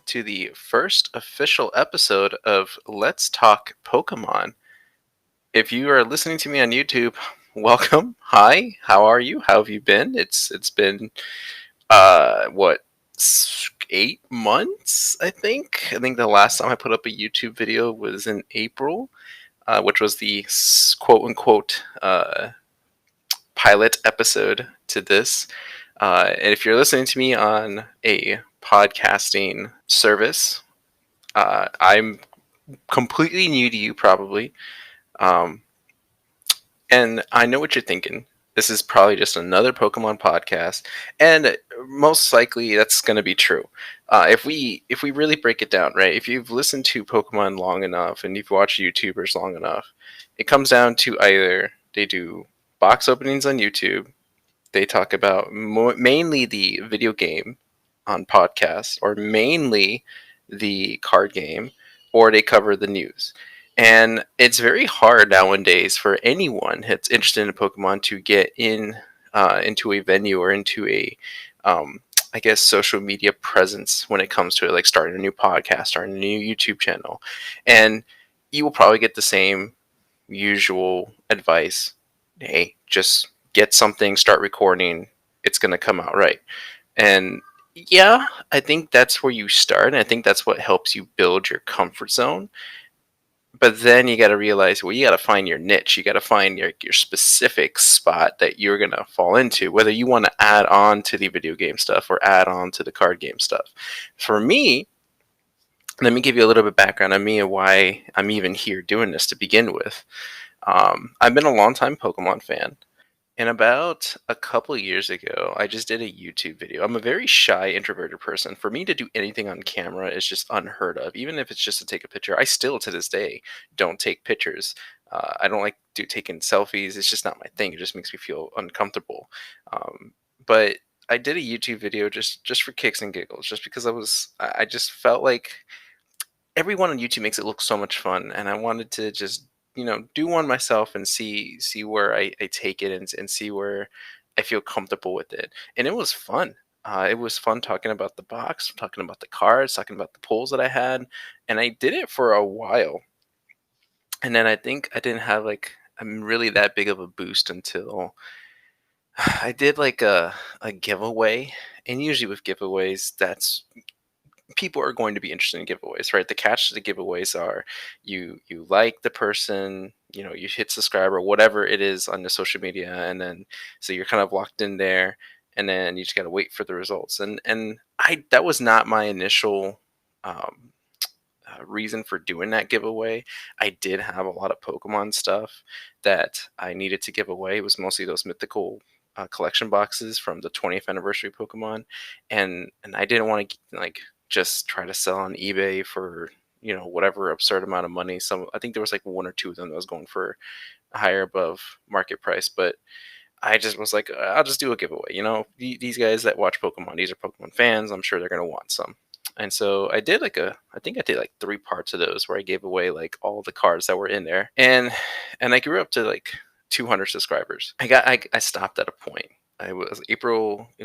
to the first official episode of Let's Talk Pokemon. If you are listening to me on YouTube, welcome. Hi, how are you? How have you been? It's been what 8 months, I think. I think the last time I put up a YouTube video was in April, which was the quote unquote pilot episode to this. And if you're listening to me on a podcasting service, I'm completely new to you, probably. Um, and I know what you're thinking. This is probably just another Pokemon podcast, and most likely that's going to be true. If we really break it down, right? If you've listened to Pokemon long enough and you've watched YouTubers long enough, it comes down to either they do box openings on YouTube, they talk about mainly the video game on podcasts, or mainly the card game, or they cover the news. And it's very hard nowadays for anyone that's interested in Pokemon to get into a venue or into a um, I guess social media presence when it comes to it, like starting a new podcast, starting a new YouTube channel. And you will probably get the same usual advice. Hey, just get something, start recording, it's going to come out right. And yeah, I think that's where you start. And I think that's what helps you build your comfort zone. But then you got to realize, well, you got to find your niche. You got to find your specific spot that you're going to fall into, whether you want to add on to the video game stuff or add on to the card game stuff. For me, let me give you a little bit of background on me and why I'm even here doing this to begin with. I've been a longtime Pokemon fan. And about a couple years ago, I just did a YouTube video. I'm a very shy, introverted person. For me to do anything on camera is just unheard of. Even if it's just to take a picture, I still to this day don't take pictures. I don't like taking selfies. It's just not my thing. It just makes me feel uncomfortable. But I did a YouTube video just for kicks and giggles, just because I just felt like everyone on YouTube makes it look so much fun, and I wanted to just do one myself and see where I take it, and see where I feel comfortable with it. And it was fun. It was fun talking about the box, talking about the cards, talking about the pulls that I had, and I did it for a while. And then I think I didn't have like I'm really that big of a boost until I did like a giveaway. And usually with giveaways, that's people are going to be interested in giveaways, right? The catch to the giveaways are you like the person, you hit subscribe or whatever it is on the social media, and then so you're kind of locked in there, and then you just got to wait for the results. And I that was not my initial um, reason for doing that giveaway. I did have a lot of Pokemon stuff that I needed to give away. It was mostly those mythical collection boxes from the 20th anniversary Pokemon, and I didn't want to like just try to sell on eBay for whatever absurd amount of money. Some I think there was like one or two of them that was going for higher above market price, but I just was like, I'll just do a giveaway. These guys that watch Pokemon, these are Pokemon fans. I'm sure they're gonna want some. And so I did I think I did like 3 parts of those where I gave away like all the cards that were in there, and I grew up to like 200 subscribers. I stopped at a point. It was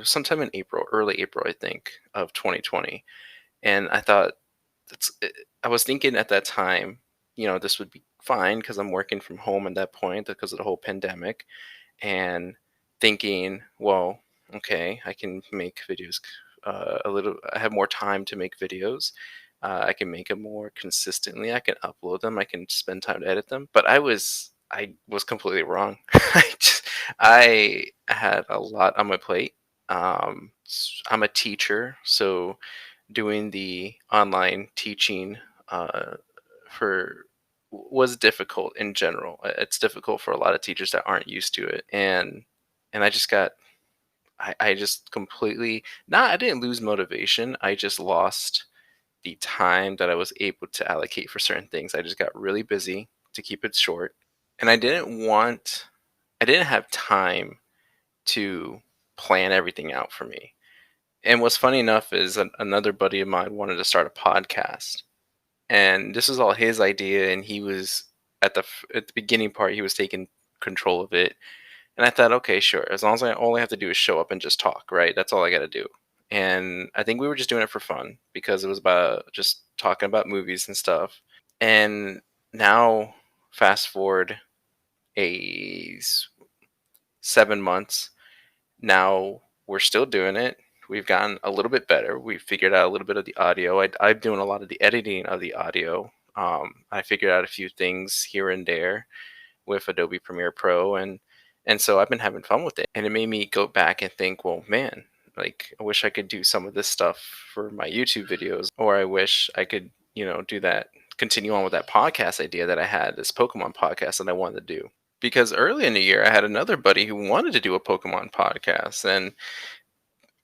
sometime in April, early April, I think, of 2020, and I thought that's. I was thinking at that time, this would be fine because I'm working from home at that point because of the whole pandemic, and thinking, well, okay, I can make videos I have more time to make videos. I can make them more consistently. I can upload them. I can spend time to edit them. But I was completely wrong. I had a lot on my plate. I'm a teacher, so doing the online teaching for was difficult in general. It's difficult for a lot of teachers that aren't used to it, and I just completely not I didn't lose motivation. I just lost the time that I was able to allocate for certain things. I just got really busy, to keep it short, and I didn't have time to plan everything out for me. And what's funny enough is another buddy of mine wanted to start a podcast, and this was all his idea, and he was at the beginning part, he was taking control of it. And I thought, okay, sure, as long as I only have to do is show up and just talk, right? That's all I got to do. and I think we were just doing it for fun because it was about just talking about movies and stuff. And now, fast forward a 7 months. Now we're still doing it. We've gotten a little bit better. We figured out a little bit of the audio. I'm doing a lot of the editing of the audio. I figured out a few things here and there with Adobe Premiere Pro, and so I've been having fun with it. And it made me go back and think, well, man, like I wish I could do some of this stuff for my YouTube videos, or I wish I could, do that, continue on with that podcast idea that I had, this Pokemon podcast that I wanted to do. Because early in the year, I had another buddy who wanted to do a Pokemon podcast, and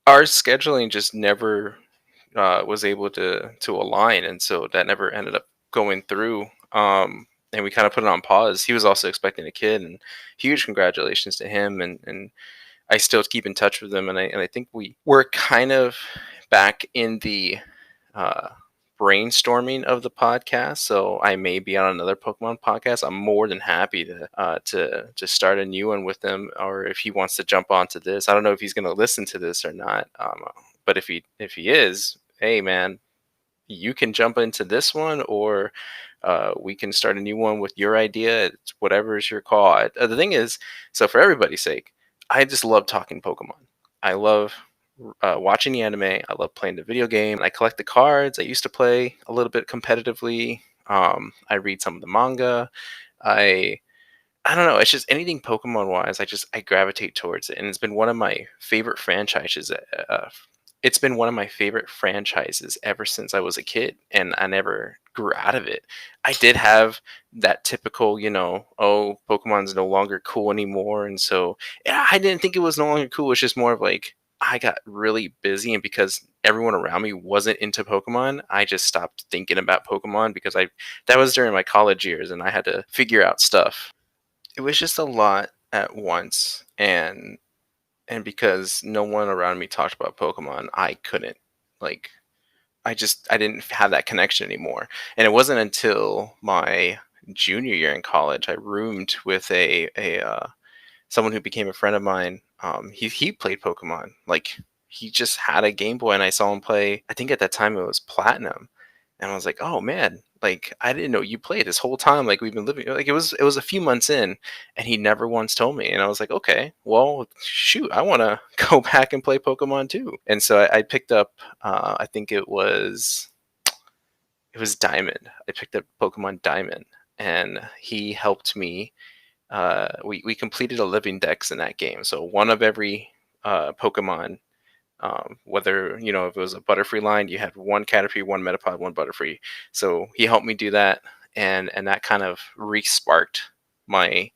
our scheduling just never was able to align, and so that never ended up going through. And we kind of put it on pause. He was also expecting a kid, and huge congratulations to him. And I still keep in touch with him, and I think we're kind of back in the uh, brainstorming of the podcast. So I may be on another Pokemon podcast. I'm more than happy to start a new one with him, or if he wants to jump onto this. I don't know if he's going to listen to this or not. But if he is, hey man, you can jump into this one, or we can start a new one with your idea. It's whatever is your call. The thing is, so for everybody's sake, I just love talking Pokemon. I love watching the anime. I love playing the video game. I collect the cards. I used to play a little bit competitively. I read some of the manga. I I don't know. It's just anything Pokemon wise. I gravitate towards it, and it's been one of my favorite franchises. It's been one of my favorite franchises ever since I was a kid, and I never grew out of it. I did have that typical, oh, Pokemon's no longer cool anymore, and so yeah, I didn't think it was no longer cool. It's just more of like I got really busy, and because everyone around me wasn't into Pokemon, I just stopped thinking about Pokemon because I that was during my college years, and I had to figure out stuff. It was just a lot at once, and because no one around me talked about Pokemon, I couldn't, like, I didn't have that connection anymore. And it wasn't until my junior year in college I roomed with a someone who became a friend of mine. He played Pokemon. Like, he just had a Game Boy, and I saw him play. I think at that time it was Platinum, and I was like, "Oh man, like I didn't know you played this whole time. Like we've been living. Like it was a few months in, and he never once told me." And I was like, "Okay, well, shoot, I want to go back and play Pokemon too." And so I picked up. I think it was Diamond. I picked up Pokemon Diamond, and he helped me. We completed a living dex in that game, so one of every Pokemon, whether if it was a Butterfree line, you had one Caterpie, one Metapod, one Butterfree. So he helped me do that, and that kind of re-sparked my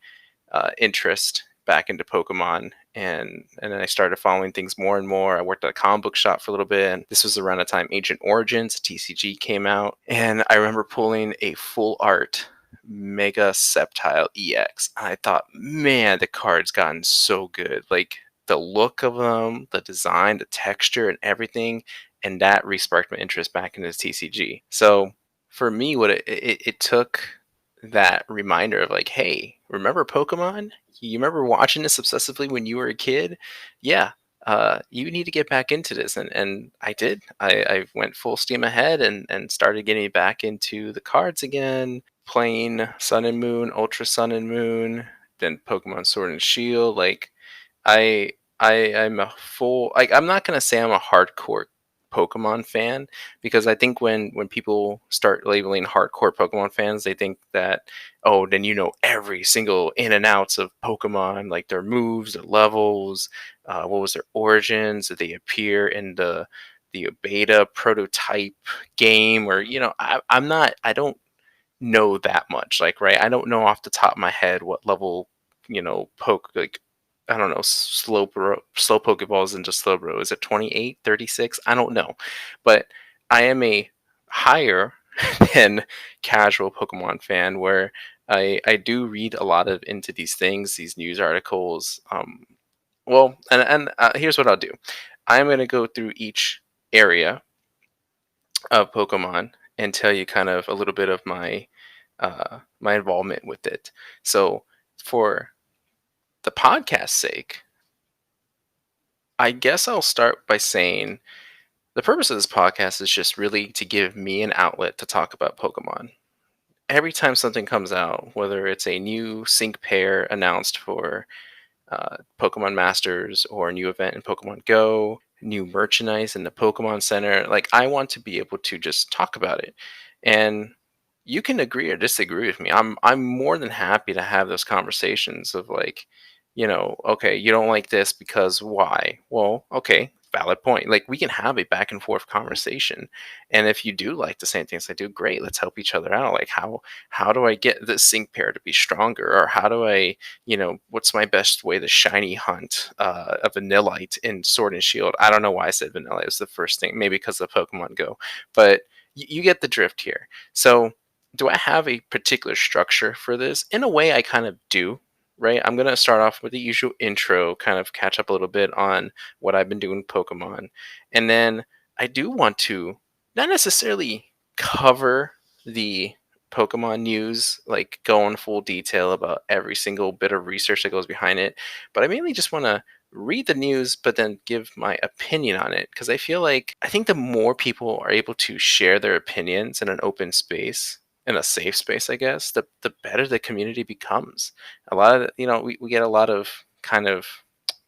interest back into Pokemon. And then I started following things more and more. I worked at a comic book shop for a little bit, and this was around the time Ancient Origins TCG came out, and I remember pulling a full art Mega Sceptile EX. And I thought, man, the card's gotten so good. Like the look of them, the design, the texture, and everything, and that re-sparked my interest back into TCG. So for me, what it took that reminder of like, hey, remember Pokemon? You remember watching this obsessively when you were a kid? Yeah, you need to get back into this, and I did. I went full steam ahead and started getting back into the cards again, playing Sun and Moon, Ultra Sun and Moon, then Pokemon Sword and Shield. Like I I'm a full, like, I'm not gonna say I'm a hardcore Pokemon fan, because I think when people start labeling hardcore Pokemon fans, they think that, oh, then every single in and outs of Pokemon, like their moves, their levels, what was their origins, did they appear in the beta prototype game, or I don't know that much. Like, right, I don't know off the top of my head what level, poke, like, I don't know, slow pokeballs into Slowbro. Is it 28, 36? I don't know, but I am a higher than casual Pokemon fan, where I do read a lot of into these things, these news articles. Well, and here's what I'll do. I'm going to go through each area of Pokemon and tell you kind of a little bit of my involvement with it. So for the podcast's sake, I guess I'll start by saying The purpose of this podcast is just really to give me an outlet to talk about Pokemon. Every time something comes out, whether it's a new sync pair announced for Pokemon Masters or a new event in Pokemon Go, new merchandise in the Pokemon Center. Like, I want to be able to just talk about it. And you can agree or disagree with me. I'm more than happy to have those conversations of like, okay, you don't like this because why? Well, okay, valid point. Like, we can have a back and forth conversation. And if you do like the same things I do, great, let's help each other out. Like, how do I get this sync pair to be stronger? Or how do I, what's my best way to shiny hunt a Vanillite in Sword and Shield? I don't know why I said Vanilla. It was the first thing, maybe because of Pokemon Go, but you get the drift here. So, do I have a particular structure for this? In a way, I kind of do. Right, I'm gonna start off with the usual intro, kind of catch up a little bit on what I've been doing with Pokemon, and then I do want to not necessarily cover the Pokemon news, like go in full detail about every single bit of research that goes behind it. But I mainly just want to read the news, but then give my opinion on it. Because I think the more people are able to share their opinions in an open space, in a safe space, I guess, the better the community becomes. A lot of, we get a lot of kind of,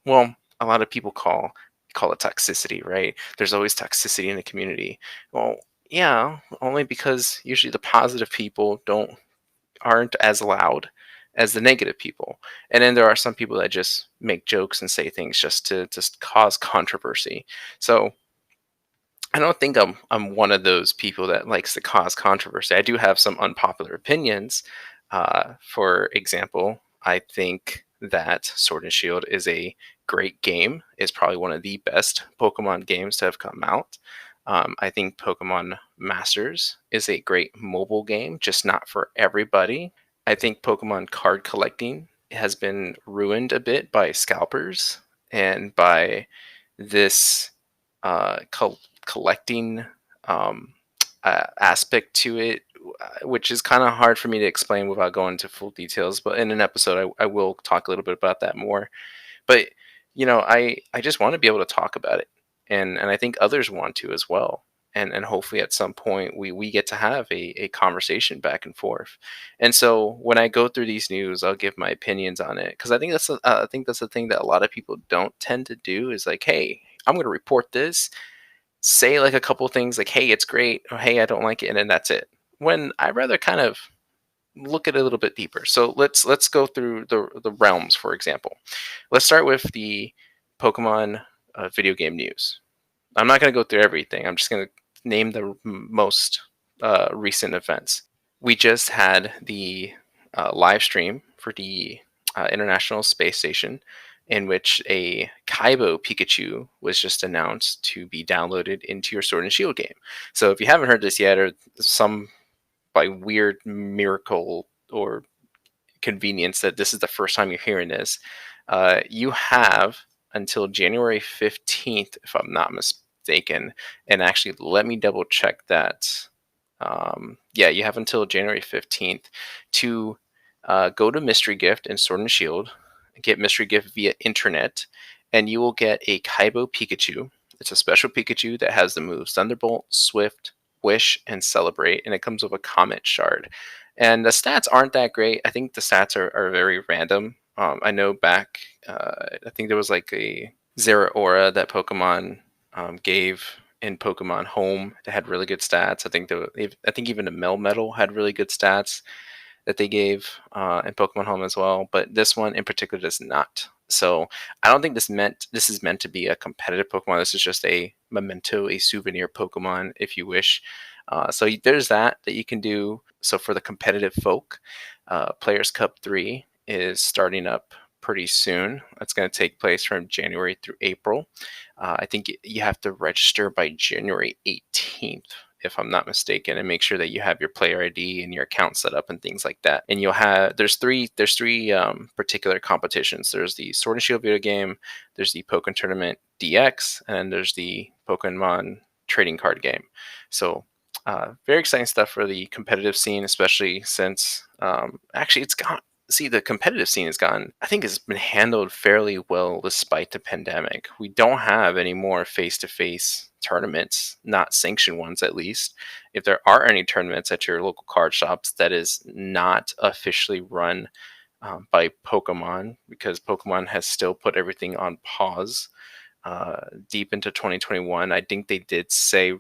well, a lot of people call it toxicity, right? There's always toxicity in the community. Well, yeah, only because usually the positive people aren't as loud as the negative people. And then there are some people that just make jokes and say things just to just cause controversy. So I don't think I'm one of those people that likes to cause controversy. I do have some unpopular opinions. For example, I think that Sword and Shield is a great game. It's probably one of the best Pokemon games to have come out. I think Pokemon Masters is a great mobile game, just not for everybody. I think Pokemon card collecting has been ruined a bit by scalpers and by this collecting um, aspect to it, which is kind of hard for me to explain without going into full details. But in an episode, I will talk a little bit about that more. But I just want to be able to talk about it, and I think others want to as well. And hopefully at some point we get to have a conversation back and forth. And so when I go through these news, I'll give my opinions on it because I think that's the thing that a lot of people don't tend to do is like, hey, I'm going to report this, say like a couple things like, hey, it's great, or hey, I don't like it, and then that's it. When I rather kind of look at it a little bit deeper. So let's go through the realms, for example. Let's start with the Pokemon video game news. I'm not going to go through everything. I'm just going to name the most recent events. We just had the live stream for the International Space Station, in which a Kaibo Pikachu was just announced to be downloaded into your Sword and Shield game. So if you haven't heard this yet, or some by weird miracle or convenience that this is the first time you're hearing this, you have until January 15th, if I'm not mistaken. And actually, let me double check that. Yeah, you have until January 15th to go to Mystery Gift and Sword and Shield, get Mystery Gift via internet, and you will get a Kaibo Pikachu. It's a special Pikachu that has the moves Thunderbolt, Swift, Wish, and Celebrate, and it comes with a Comet Shard. And the stats aren't that great. I think the stats are very random. I know back, I think there was like a Zera Aura that Pokemon gave in Pokemon Home that had really good stats. I think even the Melmetal had really good stats that they gave in Pokemon Home as well. But this one in particular does not. So I don't think this is meant to be a competitive Pokemon. This is just a memento, a souvenir Pokemon, if you wish. So there's that you can do. So for the competitive folk, Players Cup 3 is starting up pretty soon. It's going to take place from January through April. I think you have to register by January 18th, if I'm not mistaken, and make sure that you have your player ID and your account set up and things like that. And there's three particular competitions. There's the Sword and Shield video game, there's the Pokemon Tournament DX, and then there's the Pokemon trading card game. So very exciting stuff for the competitive scene, especially since actually it's gone. See, the competitive scene I think has been handled fairly well despite the pandemic. We don't have any more face-to-face tournaments, not sanctioned ones at least. If there are any tournaments at your local card shops that is not officially run by Pokemon, because Pokemon has still put everything on pause deep into 2021. I think they did say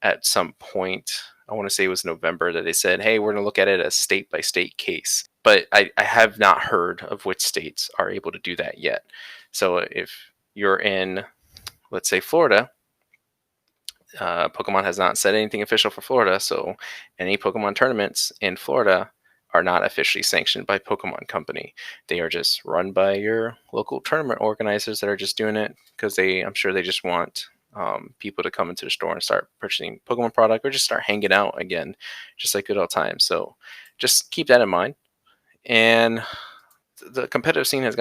at some point, I want to say it was November, that they said, hey, we're going to look at it as state by state case. But I have not heard of which states are able to do that yet. So if you're in, let's say, Florida, Pokemon has not said anything official for Florida. So any Pokemon tournaments in Florida are not officially sanctioned by Pokemon Company. They are just run by your local tournament organizers that are just doing it because I'm sure they just want people to come into the store and start purchasing Pokemon product or just start hanging out again, just like good old times. So just keep that in mind. And the competitive scene has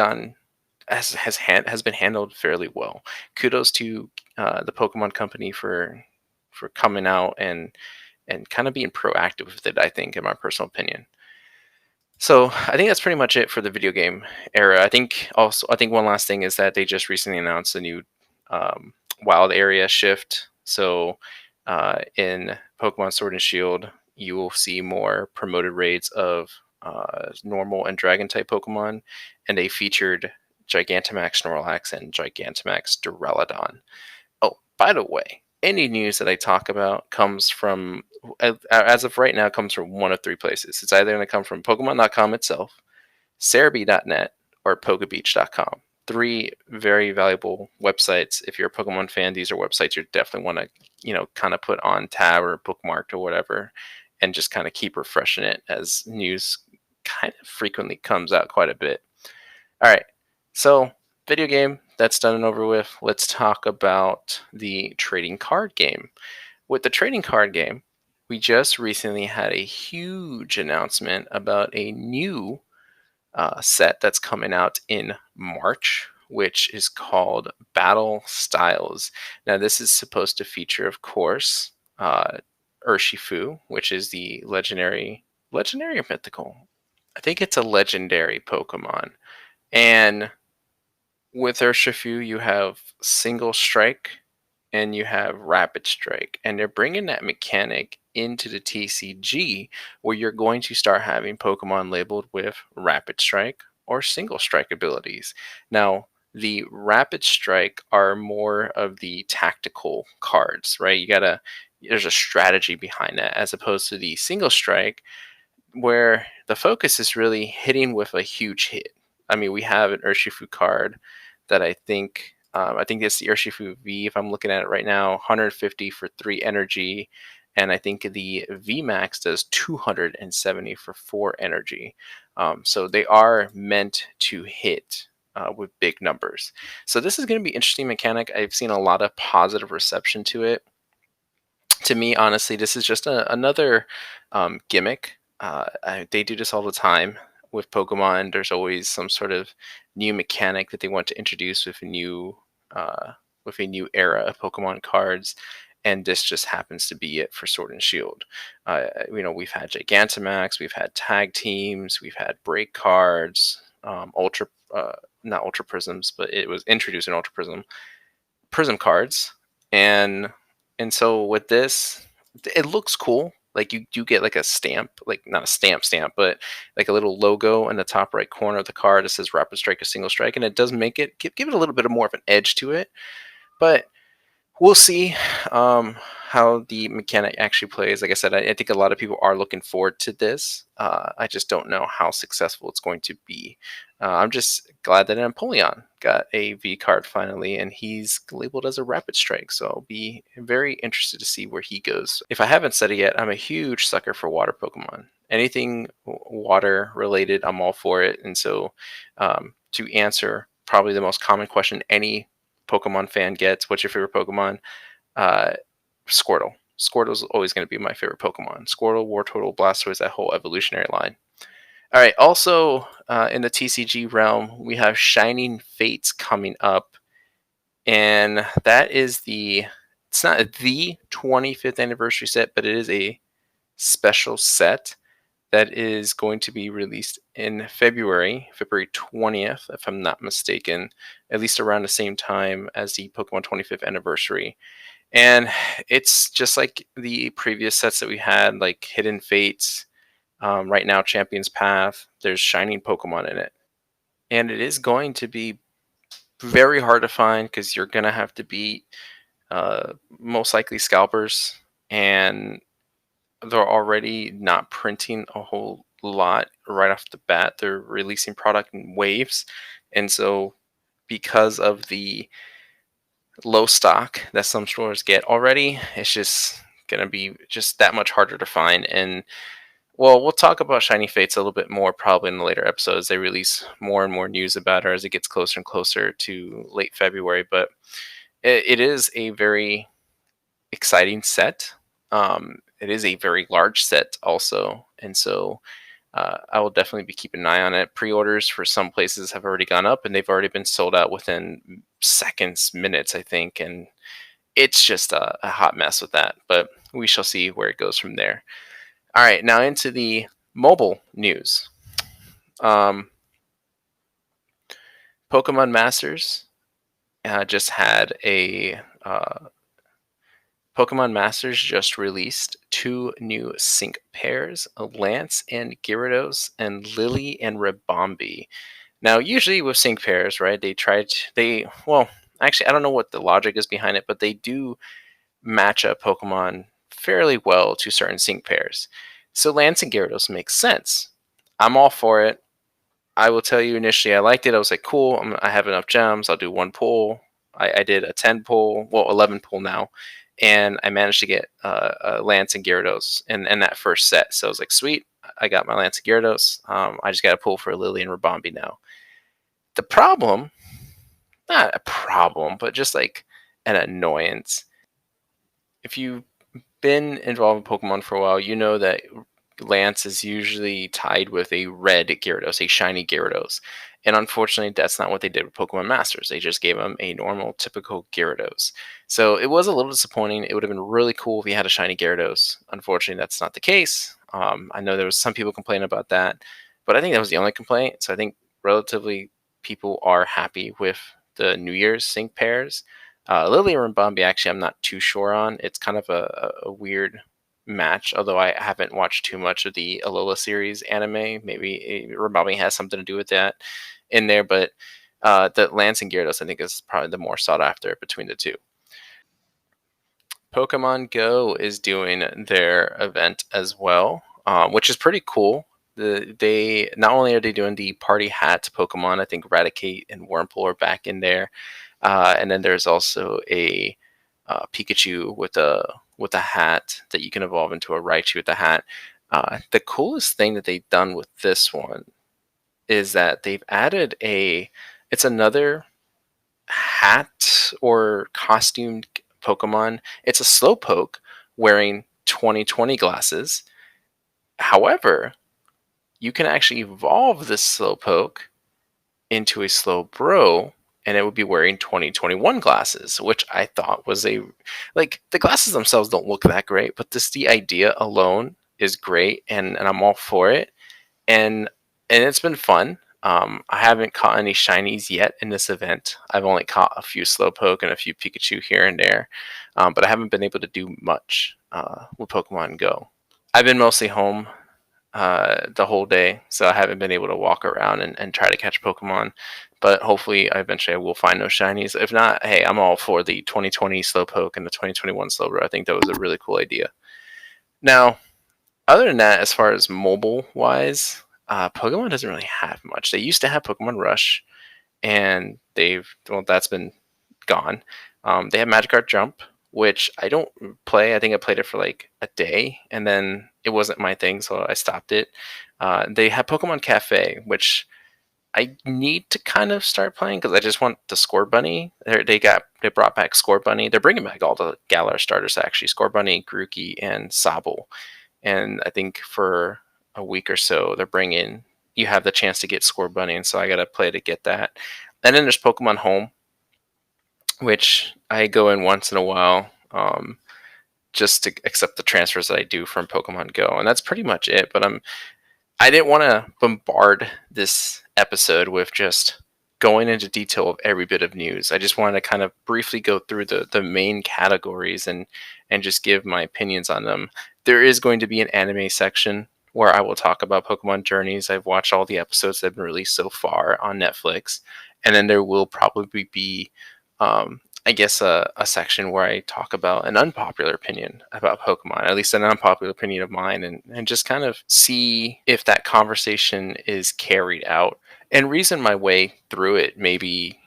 been handled fairly well. Kudos to the Pokemon Company for coming out and kind of being proactive with it. I think, in my personal opinion. So I think that's pretty much it for the video game era. I think one last thing is that they just recently announced a new wild area shift. So in Pokemon Sword and Shield, you will see more promoted raids of normal and dragon type Pokemon, and they featured Gigantamax Snorlax and Gigantamax Duraludon. Oh, by the way, any news that I talk about comes from, as of right now, comes from one of three places. It's either going to come from Pokemon.com itself, Cerebi.net, or Pokebeach.com. Three very valuable websites. If you're a Pokemon fan, these are websites you definitely want to, kind of put on tab or bookmarked or whatever, and just kind of keep refreshing it as news kind of frequently comes out quite a bit. All right, so video game, that's done and over with. Let's talk about the trading card game. With the trading card game, we just recently had a huge announcement about a new set that's coming out in March, which is called Battle Styles. Now, this is supposed to feature, of course, Urshifu, which is the legendary or mythical? I think it's a legendary Pokemon. And with Urshifu, you have Single Strike and you have Rapid Strike. And they're bringing that mechanic into the TCG where you're going to start having Pokemon labeled with Rapid Strike or Single Strike abilities. Now, the Rapid Strike are more of the tactical cards, right? There's a strategy behind that as opposed to the Single Strike where the focus is really hitting with a huge hit. I mean, we have an Urshifu card that I think it's the Urshifu V. If I'm looking at it right now, 150 for 3 energy, and I think the V Max does 270 for 4 energy. So they are meant to hit with big numbers. So this is going to be interesting mechanic. I've seen a lot of positive reception to it. To me, honestly, this is just another gimmick. They do this all the time with Pokemon. There's always some sort of new mechanic that they want to introduce with a new era of Pokemon cards, and this just happens to be it for Sword and Shield. We've had Gigantamax, we've had tag teams, we've had break cards, Ultra, not Ultra Prisms, but it was introduced in Ultra Prism cards, and so with this, it looks cool. Like you do get like a stamp, like not a stamp, but like a little logo in the top right corner of the card that says Rapid Strike or Single Strike, and it does make it give it a little bit more of an edge to it. But we'll see how the mechanic actually plays. Like I said, I think a lot of people are looking forward to this. I just don't know how successful it's going to be. I'm just glad that Empoleon got a V card finally, and he's labeled as a Rapid Strike. So I'll be very interested to see where he goes. If I haven't said it yet, I'm a huge sucker for water Pokemon. Anything water related, I'm all for it. And so to answer probably the most common question any Pokemon fan gets, what's your favorite Pokemon? Squirtle. Squirtle's always going to be my favorite Pokemon. Squirtle, Wartortle, Blastoise, that whole evolutionary line. All right, also in the TCG realm, we have Shining Fates coming up, and that is it's not the 25th anniversary set, but it is a special set that is going to be released in February 20th, if I'm not mistaken, at least around the same time as the Pokemon 25th anniversary. And it's just like the previous sets that we had, like Hidden Fates, right now Champion's Path. There's Shining Pokemon in it, and it is going to be very hard to find because you're gonna have to beat most likely scalpers, and they're already not printing a whole lot right off the bat. They're releasing product in waves, and so because of the low stock that some stores get already, it's just gonna be just that much harder to find. And well, we'll talk about Shiny Fates a little bit more probably in the later episodes. They release more and more news about her as it gets closer and closer to late February. But it is a very exciting set. It is a very large set also, and so I will definitely be keeping an eye on it. Pre-orders for some places have already gone up, and they've already been sold out within seconds, minutes, I think, and it's just a hot mess with that. But we shall see where it goes from there. All right, now into the mobile news. Um, Pokemon Masters just had a Pokemon Masters just released two new sync pairs, Lance and Gyarados, and Lily and Ribombee. Now, usually with sync pairs, right, well, actually, I don't know what the logic is behind it, but they do match up Pokemon fairly well to certain sync pairs. So Lance and Gyarados makes sense. I'm all for it. I will tell you initially I liked it. I was like, cool, I have enough gems. I'll do one pull. I did a 10 pull, well, 11 pull now. And I managed to get Lance and Gyarados in that first set. So I was like, sweet, I got my Lance and Gyarados. I just got to pull for Lily and Ribombee now. The problem, not a problem, but just like an annoyance. If you've been involved in Pokemon for a while, you know that Lance is usually tied with a red Gyarados, a shiny Gyarados. And unfortunately, that's not what they did with Pokemon Masters. They just gave him a normal, typical Gyarados. So it was a little disappointing. It would have been really cool if he had a shiny Gyarados. Unfortunately, that's not the case. I know there was some people complaining about that, but I think that was the only complaint. So I think relatively people are happy with the New Year's sync pairs. Lily and Ribombee, actually, I'm not too sure on. It's kind of a weird match, although I haven't watched too much of the Alola series anime. Maybe Ribombee has something to do with that in there, but the Lance and Gyarados, I think, is probably the more sought after between the two. Pokemon Go is doing their event as well, which is pretty cool. They not only are they doing the party hat Pokemon, I think Raticate and Wurmple are back in there, and then there's also a Pikachu with a hat that you can evolve into a Raichu with a hat. The coolest thing that they've done with this one is that they've added it's another hat or costumed Pokemon. It's a Slowpoke wearing 2020 glasses. However, you can actually evolve this Slowpoke into a Slowbro, and it would be wearing 2021 glasses, which I thought was like the glasses themselves don't look that great, but the idea alone is great, and I'm all for it. And it's been fun. I haven't caught any shinies yet in this event. I've only caught a few Slowpoke and a few Pikachu here and there, but I haven't been able to do much with Pokemon Go. I've been mostly home the whole day, so I haven't been able to walk around and try to catch Pokemon. But hopefully, eventually, I will find those shinies. If not, hey, I'm all for the 2020 Slowpoke and the 2021 Slowbro. I think that was a really cool idea. Now, other than that, as far as mobile wise, Pokemon doesn't really have much. They used to have Pokemon Rush, and that's been gone. They have Magikarp Jump, which I don't play. I think I played it for like a day, and then it wasn't my thing, so I stopped it. They have Pokemon Cafe, which I need to kind of start playing because I just want the Score Bunny. They brought back Score Bunny. They're bringing back all the Galar starters actually: Score Bunny, Grookey, and Sobble. And I think for a week or so, you have the chance to get Score Bunny, and so I gotta play to get that. And then there's Pokemon Home, which I go in once in a while, just to accept the transfers that I do from Pokemon Go, and that's pretty much it. But I didn't want to bombard this episode with just going into detail of every bit of news. I just wanted to kind of briefly go through the main categories and just give my opinions on them. There is going to be an anime section where I will talk about Pokemon Journeys. I've watched all the episodes that have been released so far on Netflix, and then there will probably be, I guess, a section where I talk about an unpopular opinion about Pokemon, at least an unpopular opinion of mine, and just kind of see if that conversation is carried out and reason my way through it. Maybe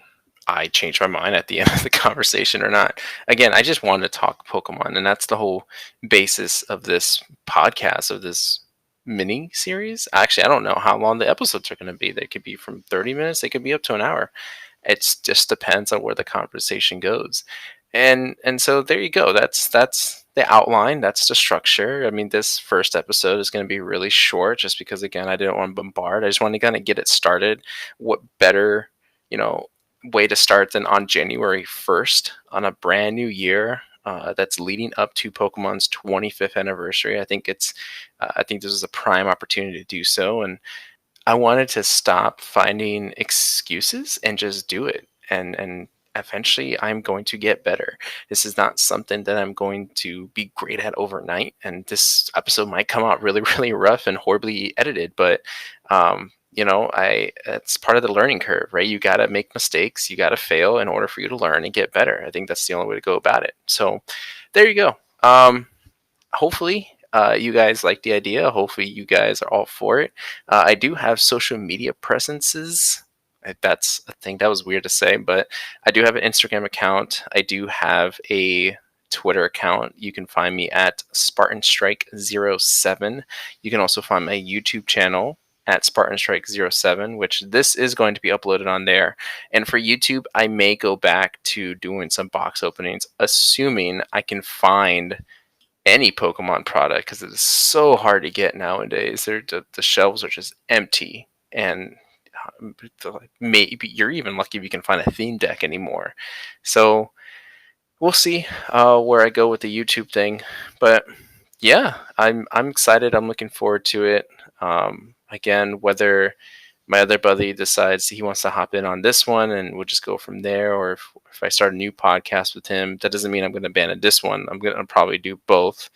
I change my mind at the end of the conversation or not. Again, I just wanted to talk Pokemon, and that's the whole basis of this podcast, of this mini series. Actually, I don't know how long the episodes are going to be. They could be from 30 minutes, they could be up to an hour. It just depends on where the conversation goes. And so there you go. That's the outline. That's the structure. I mean, this first episode is going to be really short, just because again, I didn't want to bombard. I just wanted to kind of get it started. What better, you know, way to start than on January 1st on a brand new year that's leading up to Pokemon's 25th anniversary. I think this is a prime opportunity to do so, and I wanted to stop finding excuses and just do it. And eventually I'm going to get better. This is not something that I'm going to be great at overnight. And this episode might come out really, really rough and horribly edited, but I it's part of the learning curve, right? You gotta make mistakes, you gotta fail in order for you to learn and get better. I think that's the only way to go about it. So there you go. Hopefully you guys like the idea. Hopefully you guys are all for it. I do have social media presences. That's a thing that was weird to say, but I do have an Instagram account. I do have a Twitter account. You can find me at Spartan Strike 07. You can also find my YouTube channel at Spartan Strike 07, which this is going to be uploaded on there. And for YouTube, I may go back to doing some box openings, assuming I can find any Pokemon product, because it is so hard to get nowadays. The shelves are just empty, and maybe you're even lucky if you can find a theme deck anymore. So we'll see where I go with the YouTube thing, but yeah, I'm excited. I'm looking forward to it. Again, whether my other buddy decides he wants to hop in on this one and we'll just go from there, or if I start a new podcast with him, that doesn't mean I'm going to abandon this one. I'm going to probably do both.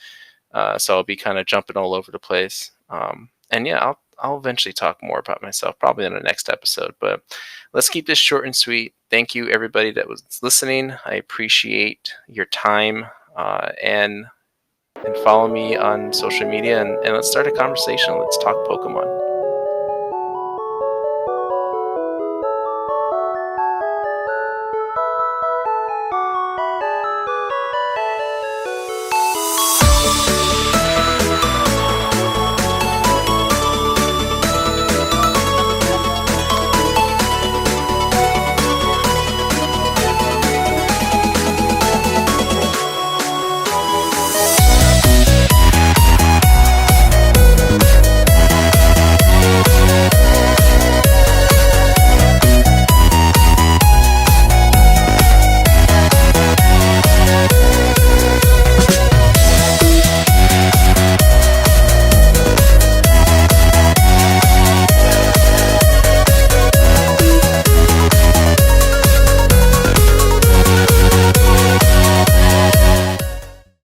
So I'll be kind of jumping all over the place. And yeah, I'll eventually talk more about myself, probably in the next episode. But let's keep this short and sweet. Thank you, everybody that was listening. I appreciate your time, and follow me on social media, and let's start a conversation. Let's talk Pokemon.